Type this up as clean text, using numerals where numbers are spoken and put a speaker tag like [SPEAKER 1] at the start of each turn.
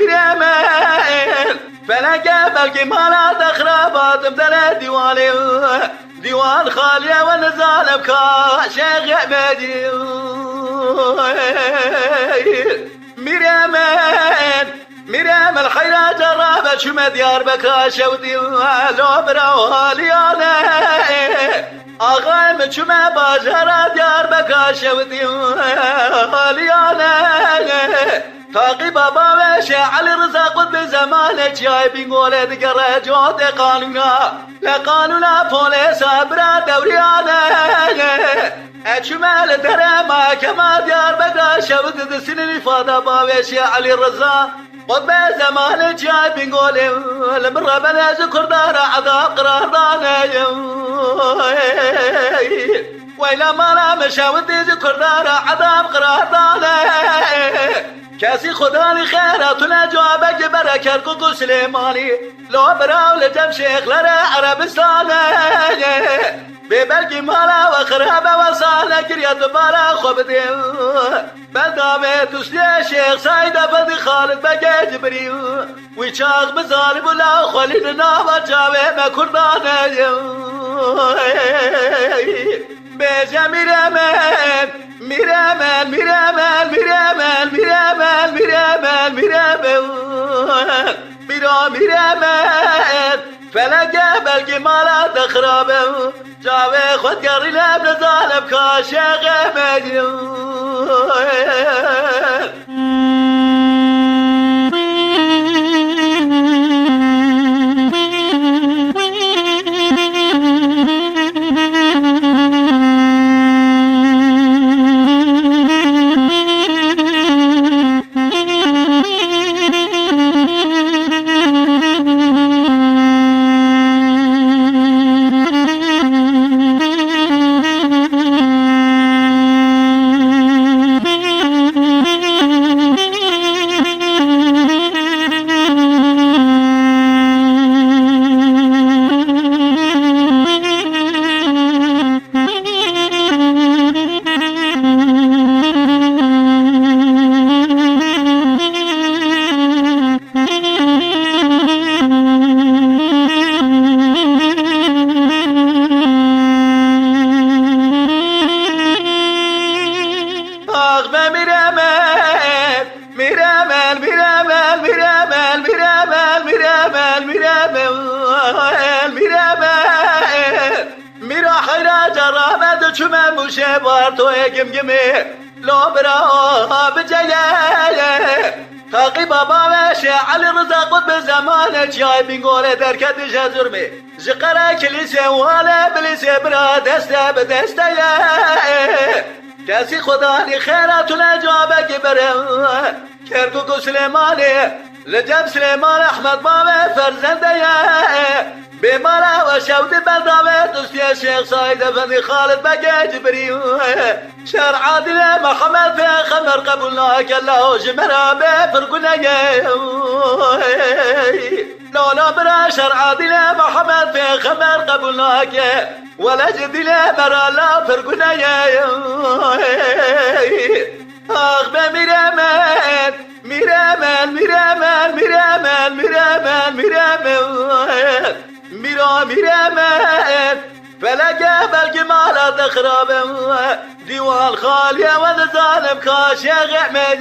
[SPEAKER 1] میرمن فلکه بلکه مالات اخراباتم در دیوان خالیه و نزالم که شیخ احمدی میرم الخيرة جرابة شما ديار بكا شودي لو براواليانا آغايم شما باجرة ديار بكا شودي واليانا تاقي بابا وشي علي رزاق بزمانك جاي بنقول دقرة جود لقانونا بوليسا برا دوريانا شمال درما كما ديار بكا شودي دسين الإفادة باوشي علي رزاق قد بزمان جاي بنقول المرة بلا ذكر دار عذاب قرار دانا ويلا ما لا مشاودي ذكر دار عذاب قرار دانا كاسي خداني خيراتنا جوابك بركة كوكو سليماني لو براو لجم شيخ لرا عربستانا ببلقي مالا وخرابة وصالة كريات بارا خبدي بلدامي تسلي شيخ سايدة بدي خالد بقى جبري ويشاغ بظالم ولا خلينا وجاوي ما كردانا بيجا ميرامن فلقى بلقي مالا تخرابه جاوي خد قري لابن ظالم كاشيخ میرا خیرا جرابت چومه موشه بار توی گمگمی لو برا بجیه تاقی بابا وشه علی رضا قد به زمان جای بینگوله درکت جزرمی زقره کلیسه واله بلیسه برا دسته به دسته کسی خدا لی خیراتون جوابه که بره کرکوکو سلیمانی رجب سلیمان احمد بابا فرزنده بمالا و شود بلدامه دوستی شیخ ساید فندی خالد بگه جبری شرع عادل محمد في خمر قبولنا كله جمرا بفرقنا لولا برا شرع عادل محمد في خمر قبولنا ولا جدل مرا لا فرقنا آخ میرمن فلقى بلقي مالا تخرابه ديوان خالية وذا ظالم كاشيخ احمد